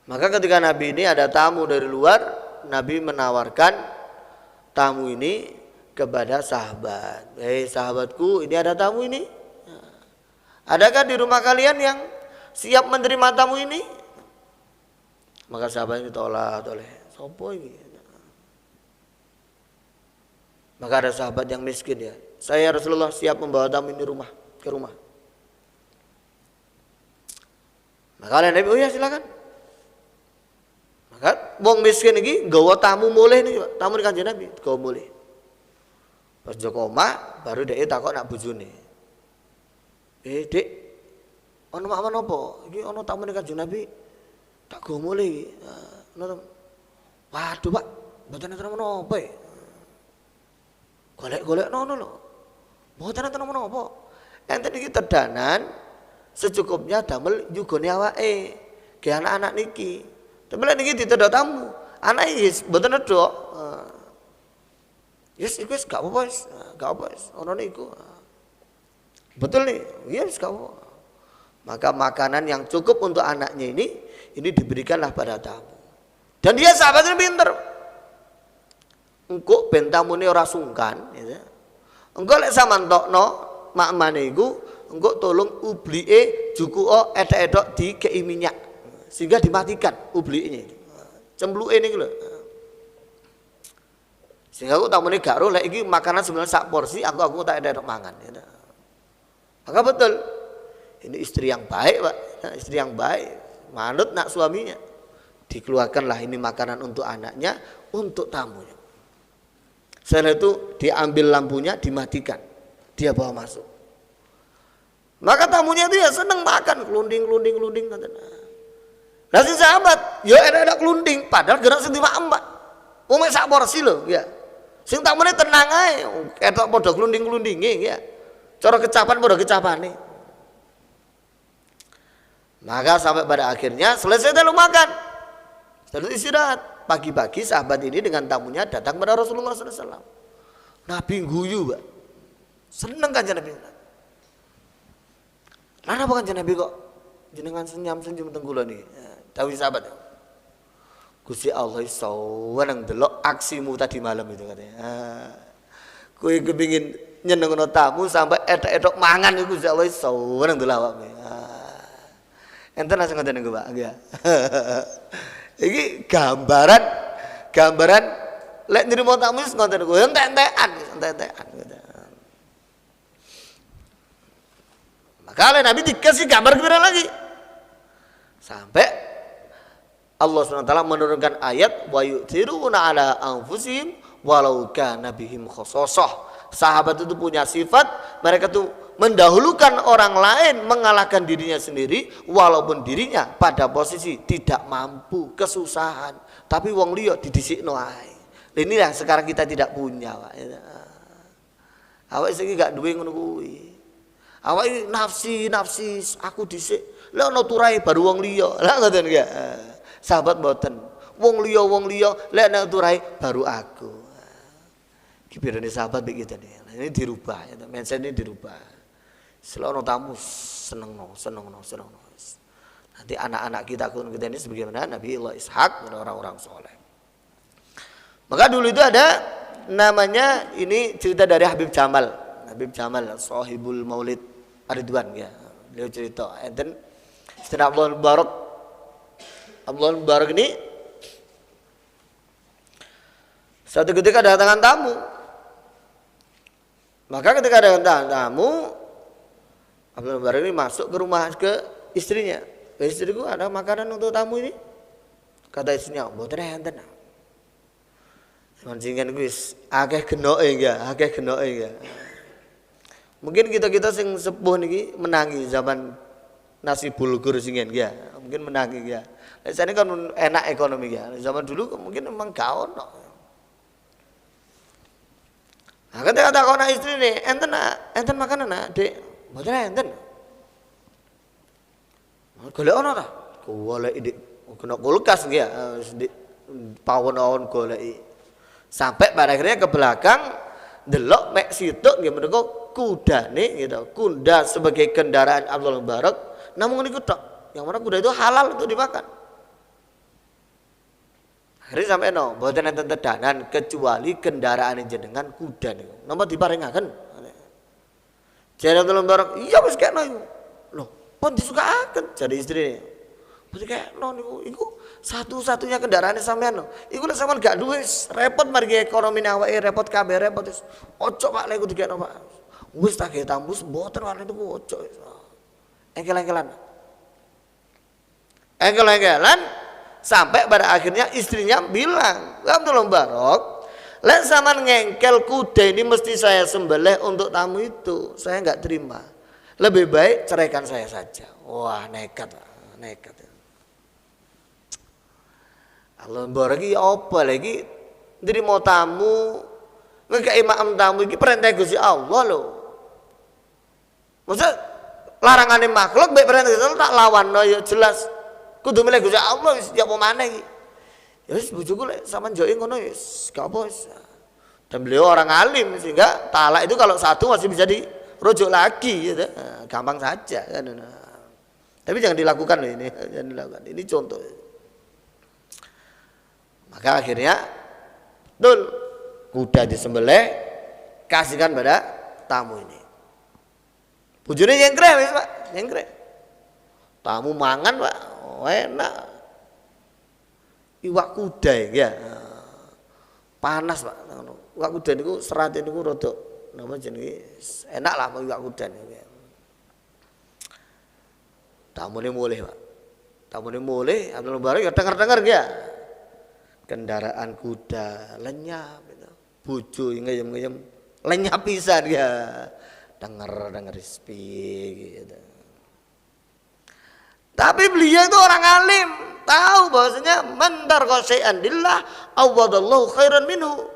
Maka ketika Nabi ini ada tamu dari luar, Nabi menawarkan tamu ini kepada sahabat. Sahabatku, ini ada tamu ini. Adakah di rumah kalian yang siap menerima tamu ini? Maka sahabat ini tolak. Sopo ini? Maka ada sahabat yang miskin ya. Saya Rasulullah siap membawa tamu ini ke rumah. Maka oleh Nabi, oh ya silakan. Maka wong miskin ini nggawa tamu mulih nih, tamu di Kanjeng Nabi, nggawa mulih. Pas Joko omah baru dia takut nak bojone. Dek, ono mak menapa? Iki ono tamu ning Kanjeng Nabi. Tak go mulih iki. Waduh, Pak, mboten enten menapa. Golek-golek nono lho. Mboten enten menapa. Enten iki tedanan secukupnya damel nyugoni awake. Ge anak-anak niki. Damel niki ditedha tamu. Anak iki mboten nedok. Yes, iku wis gak apa-apa wis. Ono niku. Betul nih. Yes, gak apa. Maka makanan yang cukup untuk anaknya ini diberikanlah pada tamu. Dan dia sahabatnya pinter. Engko ben tamune ora sungkan, ya. Engko lek sampean tokno makmane iku, engko tolong ublike jukuo edok-edok dikei minyak sehingga dimatikan ublike. Cembluke niku lho. Sehingga aku tamune gak roh lek iki makanan sebenarnya sak porsi, aku tak edok mangan, ya. Maka betul. Ini istri yang baik, Pak. Istri yang baik, manut nak suaminya. Dikeluarkanlah ini makanan untuk anaknya, untuk tamunya. Setelah itu diambil lampunya, dimatikan. Dia bawa masuk. Maka tamunya itu ya seneng makan, kelunding. Nah si sahabat, ya ada kelunding, padahal gerak sing dimakan, Pak. Sak porsi loh, ya. Sing tamune tenang ae, ketok padha kelunding-kelundinge, ya. Cara kecapan padha kecapane. Maka sampai pada akhirnya selesai telu makan, setelah istirahat. Pagi-pagi sahabat ini dengan tamunya datang kepada Rasulullah SAW. Nabi guyu, Pak. Seneng Kanjeng Nabi. Lah napa Kanjeng Nabi kok jenengan senyum-senyum teng kula niki? Dawuh sahabat. Gusti Allah seneng delok aksimu tadi malam itu katanya. Kowe kepengin nyenengno tamu sampai edok-edok mangan iku Gusti Allah seneng delok awakmu. Enten langsung ngoten niku, Pak. Nggih. Iki gambaran lek nrimo tamu wis ngoten niku, entek-entekan. Maka oleh Nabi dikasih gambar gembira lagi. Sampai Allah SWT menurunkan ayat wa yu'thiruna ala anfusihim walau kana bihim khassasah. Sahabat itu punya sifat mereka tuh mendahulukan orang lain mengalahkan dirinya sendiri walaupun dirinya pada posisi tidak mampu, kesusahan, tapi wong liya didhisikno ae. Ini yang sekarang kita tidak punya, Pak. Awake iki gak duwe ngono kuwi. Awake nafsi aku dhisik. Lah ono turahe baru wong liya. Lah ngoten ya. Sahabat mboten. Wong liya lek nek turahe baru aku. Kibirane sahabat begitu nih. Nah, ini dirubah, ya, mindset ini dirubah. Selalu tamu seneng no. Nanti anak-anak kita ini sebagaimana Nabi Allah Ishak dan orang-orang soleh. Maka dulu itu ada namanya, ini cerita dari Habib Jamal, Sahibul Maulid Ridwan ya. Beliau cerita, enten Sayyidina Abdul Mubarak ini satu ketika kedatangan tamu. Maka ketika ada tamu, Abdul Mubarak ini masuk ke rumah ke istrinya. Istriku, ada makanan untuk tamu ini? Kata istrinya, mboten enten. Mancingan wis akeh genoke ya. Mungkin kita sing sepuh niki menangi zaman nasi bulgur singen ya. Mungkin menangi ya. Biasanya kan enak ekonomi ya. Zaman dulu mungkin memang gak ono. Nah, ketika tak ono istri nih, enten makanan nak, Dek. Mboten enten. Golek ono ta? Golek dik. Kena kulkas nggih ya. Pawon-pawon goleki. Sampai pada akhirnya ke belakang delok mek situk nggih menika kudane gitu. Kuda sebagai kendaraan Abdul Mubarak namun niku tok. Yang mana kuda itu halal untuk dimakan. Akhirnya sampai no, mboten enten tedanan kecuali kendaraan jenengan kuda niku. Napa diparingaken? Jare Abdul Mubarak, iya wis kena iku. Loh, pun disukaaken jadi istri. Berarti kayak iku satu-satunya kendaraan sampean. Iku lek sampean gak duwe repot margi ekonomi awake repot kabeh repot. Ojo Pak lek kudu dikekno Pak. Wis tak gawe tambus mboten wale niku ojo. Engkel-engkelan sampai pada akhirnya istrinya bilang, Abdul Mubarak, lek sampean ngengkel kuda ini mesti saya sembelih untuk tamu itu. Saya enggak terima. Lebih baik ceraikan saya saja. Wah, nekat. Allah baraki apa lagi nrimo tamu ngekeki maem tamu iki perintah Gusti Allah lho. Maksud larangane makhluk mek perintah Gusti Allah tak lawanno ya jelas kudu milih Gusti Allah wis ya apa maneh iki. Ya wis bojoku lek sampean njoki ngono wis gak apa wis. Dan beliau orang alim sehingga talak itu kalau satu masih bisa dirujuk lagi gitu. Gampang saja kan. Tapi jangan dilakukan loh ini, jangan dilakukan. Ini contoh. Maka akhirnya betul kuda disembelih kasihkan pada tamu ini. Bojone nyengkre wis Pak, nyengkre. Tamu mangan Pak, enak. Iwak kuda ya. Panas Pak. Iwak kuda niku serat niku rada napa jenenge enak lah iwak kuda niku. Tamune mulih Pak. Tamune mulih Abdul Mubarak ya dengar-dengar ya. Kendaraan kuda lenyap gitu. Bojo ngeyem-ngeyem lenyap pisan ya. Dengar sepi gitu. Tapi beliau itu orang alim, tahu bahwasanya man tarqa syai'an lillah awadallahu khairan minhu.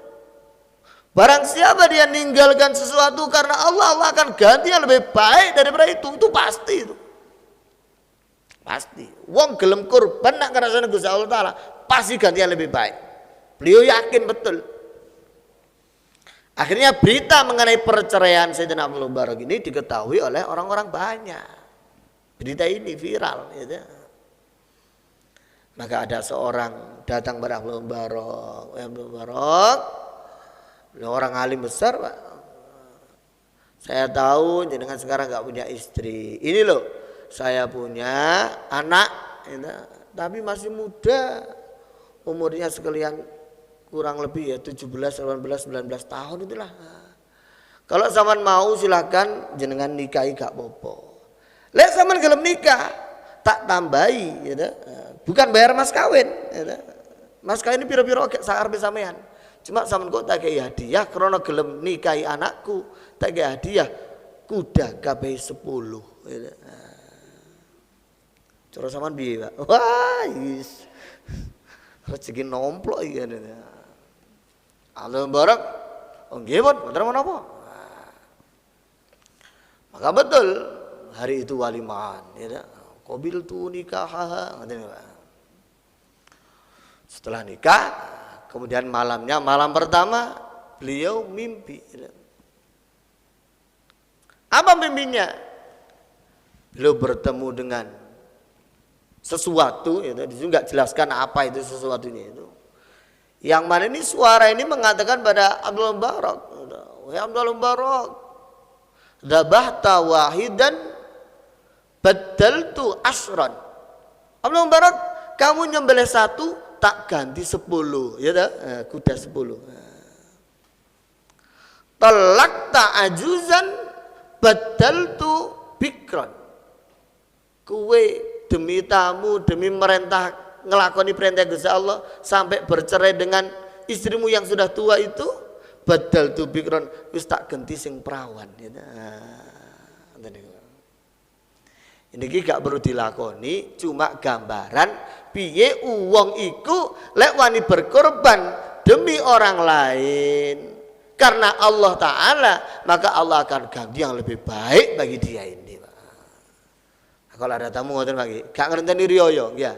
Barang siapa dia ninggalkan sesuatu karena Allah, Allah akan ganti yang lebih baik daripada itu pasti itu. Pasti. Wong gelem kurban nak ngrasane Gusti Allah taala, pasti ganti yang lebih baik. Beliau yakin betul. Akhirnya berita mengenai perceraian Sayyidina Abdul Mubarak ini diketahui oleh orang-orang banyak. Berita ini viral gitu. Maka ada seorang datang pada Abdul Mubarak, orang alim besar Pak. Saya tahu jenengan sekarang nggak punya istri. Ini loh, saya punya anak, gitu, tapi masih muda, umurnya sekalian kurang lebih ya 17, 18, 19 tahun itulah. Kalau zaman mau silahkan jenengan nikahi gak apa-apa. Lek zaman gelem nikah tak tambahi, gitu. Bukan bayar mas kawin. Gitu. Mas kawin ini piro-piro sakarpe sampean. Cuma zaman kok tak kayak hadiah karena gelem nikahi anakku, tak kayak hadiah kuda kabeh 10. Gitu. Cara sampean piye, Pak? Wah, is. Rezeki nomplok iki. Allah Mubarak, nggih Pak, bener menapa? Maka betul hari itu walimahan, ya. Qabil tu nikah, ngerti Pak. Setelah nikah, kemudian malamnya malam pertama beliau mimpi. Apa mimpinya? Beliau bertemu dengan sesuatu, itu nggak jelaskan apa itu sesuatunya itu. Yang mana ini suara ini mengatakan pada Abdul Barak, wahai Abdul Barak, dabahta wahidan badaltu asran. Abdul Barak, kamu nyembelih satu tak ganti 10, ya dah, kuda 10. Talak tak ajuzan badaltu bikron. Kue demi tamu, demi merintah ngelakoni perintah Gusti Allah sampai bercerai dengan istrimu yang sudah tua itu, badaltu bikron, wis tak ganti sing perawan. Ini gak perlu dilakoni, cuma gambaran piye uwong iku lek wani berkorban demi orang lain karena Allah Ta'ala, maka Allah akan ganti yang lebih baik bagi dia ini. Kalau ada tamu ngoten lagi, gak ngenteni riyo ya.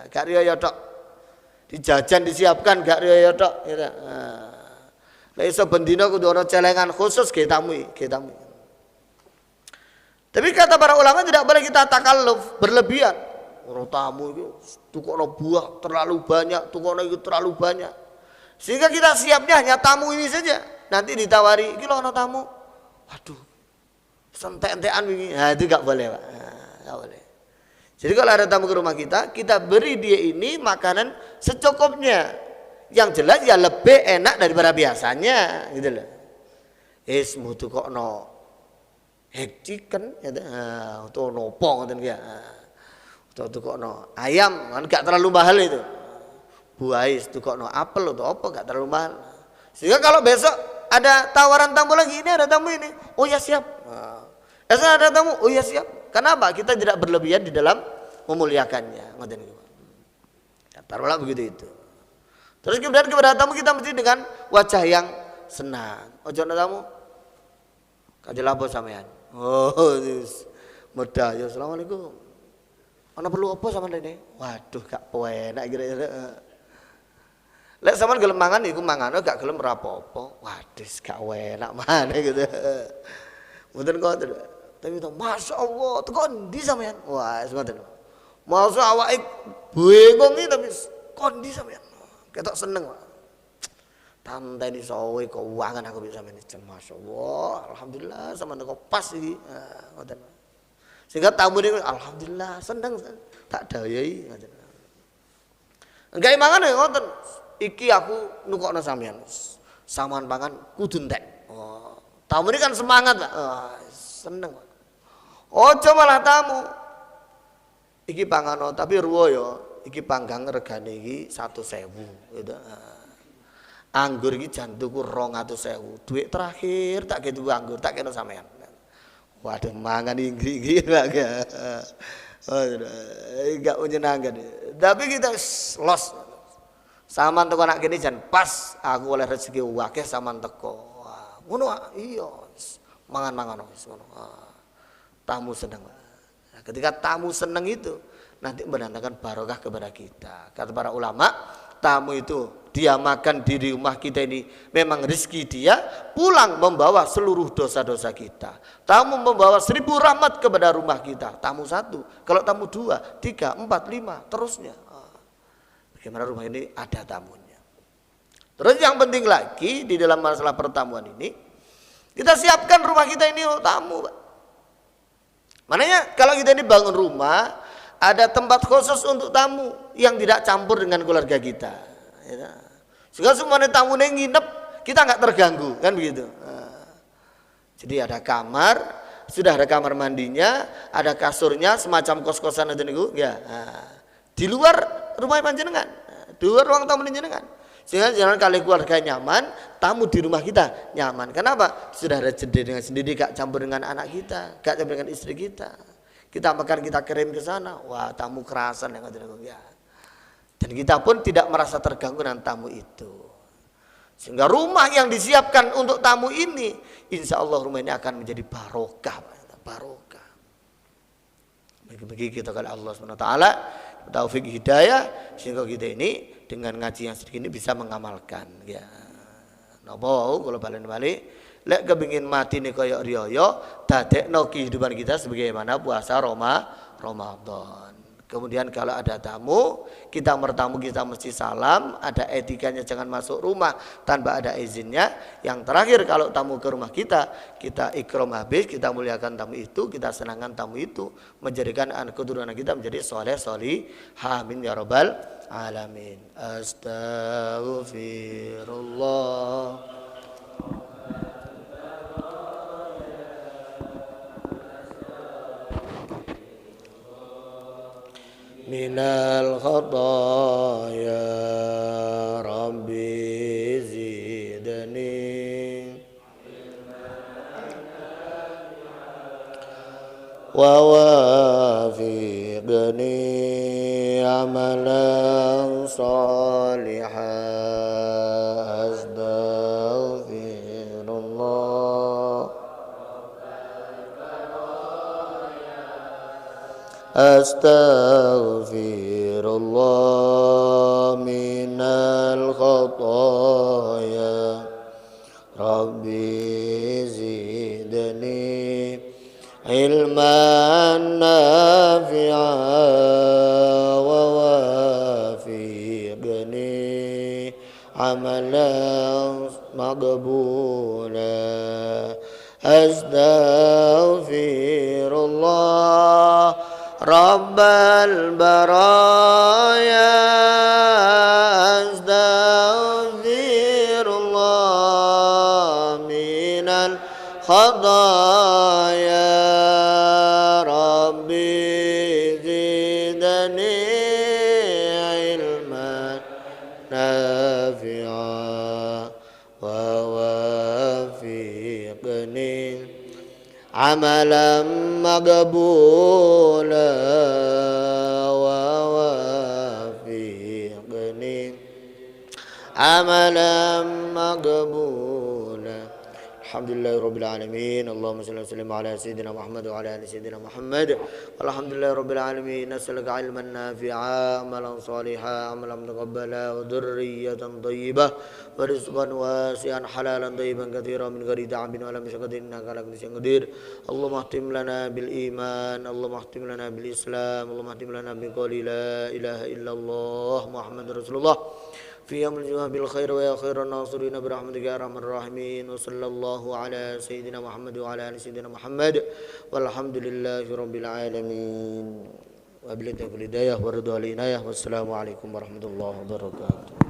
Gak riyo tok. Dijajan disiapkan gak riyo tok ya. Lek iso bendina kudu ana celengan khusus ge tamu. Tapi kata para ulama tidak boleh kita takalluf berlebihan. Orang tamu itu tukokno buah terlalu banyak, tukokno itu terlalu banyak. Sehingga kita siapnya hanya tamu ini saja. Nanti ditawari, iki lho ana tamu. Waduh. Sentek-entekan ini. Nah, itu enggak boleh, Pak. Enggak boleh. Jadi kalau ada tamu ke rumah kita beri dia ini makanan secukupnya. Yang jelas ya lebih enak daripada biasanya, gitu loh. Ismu tukokno egg chicken ya atau nopo ngoten ya. Atau tukokno ayam kan gak terlalu mahal itu. Buahis tukokno apel atau apa gak terlalu mahal. Sehingga kalau besok ada tawaran tamu lagi, ini ada tamu ini. Oh ya siap. Esok ada tamu, oh ya siap. Kenapa? Kita tidak berlebihan di dalam memuliakannya. Ngoten niku. Taruhlah begitu itu. Terus kemudian kepada tamu kita mesti dengan wajah yang senang. Ojo ana tamu. Kajel apa sampean? Oh, mudah ya. Assalamualaikum. Ana perlu apa sampean rene? Waduh, gak enak kira-kira. Lek sampean gelem mangan iku mangan, gak gelem ora apa-apa. Waduh, gak enak maneh gitu. Mboten kok. Tapi to, masyaallah, teko endi sampean? Wah, ngoten. Masa awake bingung iki tapi kondi sampean. Ketok seneng, Pak. Tanteni sowe keuangan aku bisa manajer, masyaallah, alhamdulillah sama teko pas iki. Ngoten. Sehingga tamu ini alhamdulillah seneng tak dayai ngoten. Engke mangan ya ngoten. Iki aku nukokno sampean. Saman pangan kudu entek. Oh, tamu ini kan semangat, Pak. Oh, seneng, Pak. Ojo malah tamu. Iki pangan tapi ruwo ya. Iki panggang regane iki 1.000 gitu. Anggur iki jan tuku 200.000. Duit terakhir tak gitu anggur, tak kena sampean. Waduh mangan iki lagi. Enggak menyenangkan. Tapi kita los. Saman teko nak kene jan pas aku oleh rezeki akeh saman teko. Wah, ngono iya. Mangan-mangan wis ngono. Tamu seneng. Nah, ketika tamu seneng itu nanti mendatangkan barokah kepada kita. Kata para ulama, tamu itu dia makan di rumah kita ini memang rezeki dia, pulang membawa seluruh dosa-dosa kita. Tamu membawa 1000 rahmat kepada rumah kita. Tamu 1, kalau tamu 2, 3, 4, 5, terusnya. Bagaimana rumah ini ada tamunya. Terus yang penting lagi di dalam masalah pertamuan ini, kita siapkan rumah kita ini tamu, Pak. Makanya kalau kita ini bangun rumah, ada tempat khusus untuk tamu yang tidak campur dengan keluarga kita. Sehingga semuanya tamu yang nginep kita nggak terganggu, kan begitu. Jadi ada kamar, sudah ada kamar mandinya, ada kasurnya, semacam kos-kosan itu niku, ya. Di luar rumah panjenengan, di luar ruang tamu panjenengan. Sehingga jangan kali keluarga nyaman, tamu di rumah kita nyaman. Kenapa? Sudah ada jendela sendiri, gak campur dengan anak kita, gak campur dengan istri kita. Kita makan, kita kirim ke sana. Wah, tamu kerasan yang ya. Dan kita pun tidak merasa terganggu dengan tamu itu. Sehingga rumah yang disiapkan untuk tamu ini, insya Allah rumah ini akan menjadi barokah, barokah. Bagi kita kepada Allah SWT, taufik hidayah, sehingga kita ini dengan ngaji yang sedikit ini bisa mengamalkan. Ya. Napa kula balen-balik lek kepengin matine kaya riya dadekno kehidupan kita sebagaimana puasa Ramadan. Kemudian kalau ada tamu, kita bertamu kita mesti salam, ada etikanya jangan masuk rumah tanpa ada izinnya. Yang terakhir kalau tamu ke rumah kita ikram habis, kita muliakan tamu itu, kita senangkan tamu itu, menjadikan keturunan kita menjadi soleh amin ya rabbal alamin. Astaghfirullah. Minal khataya Rabbi zidni wa wafiqni amalan salihan astaghfirullah astaghfirullah minal khataya Rabbi zidni ilman nafi'an wa wafiqni amalan maqbulan astaghfirullah Rabbal baraya astaghfirullah minal khadaya Rabbi zidni ilman nafi'an wa wafiqni amalan maqbula wa wafiqni amalan maqbula. Alhamdulillahirabbil alamin. Allahumma shalli wa sallim ala sayyidina Muhammad wa ala ali sayyidina Muhammad. Alhamdulillahirabbil alamin. Nas'aluka ilman nafi'a, amalan salihan, amalan mutaqabbala wa dhurriyyatan thayyibah wa rizqan wasi'an halalan thayyiban katsiran min ghairi ta'abin wa la masyaqqatin innaka ala kulli syai'in qadir. Allahumma ihtim lana bil iman, Allahumma ihtim lana bil islam, Allahumma ihtim lana bi qouli la ilaha illallah Muhammadur Rasulullah. في يوم الجمعة بالخير ويا خير الناصرين برحمتك يا أرحم الراحمين وصلى الله على سيدنا محمد وعلى آل سيدنا محمد والحمد لله رب العالمين وبالله الهداية والرضا والعناية والسلام عليكم ورحمة الله وبركاته.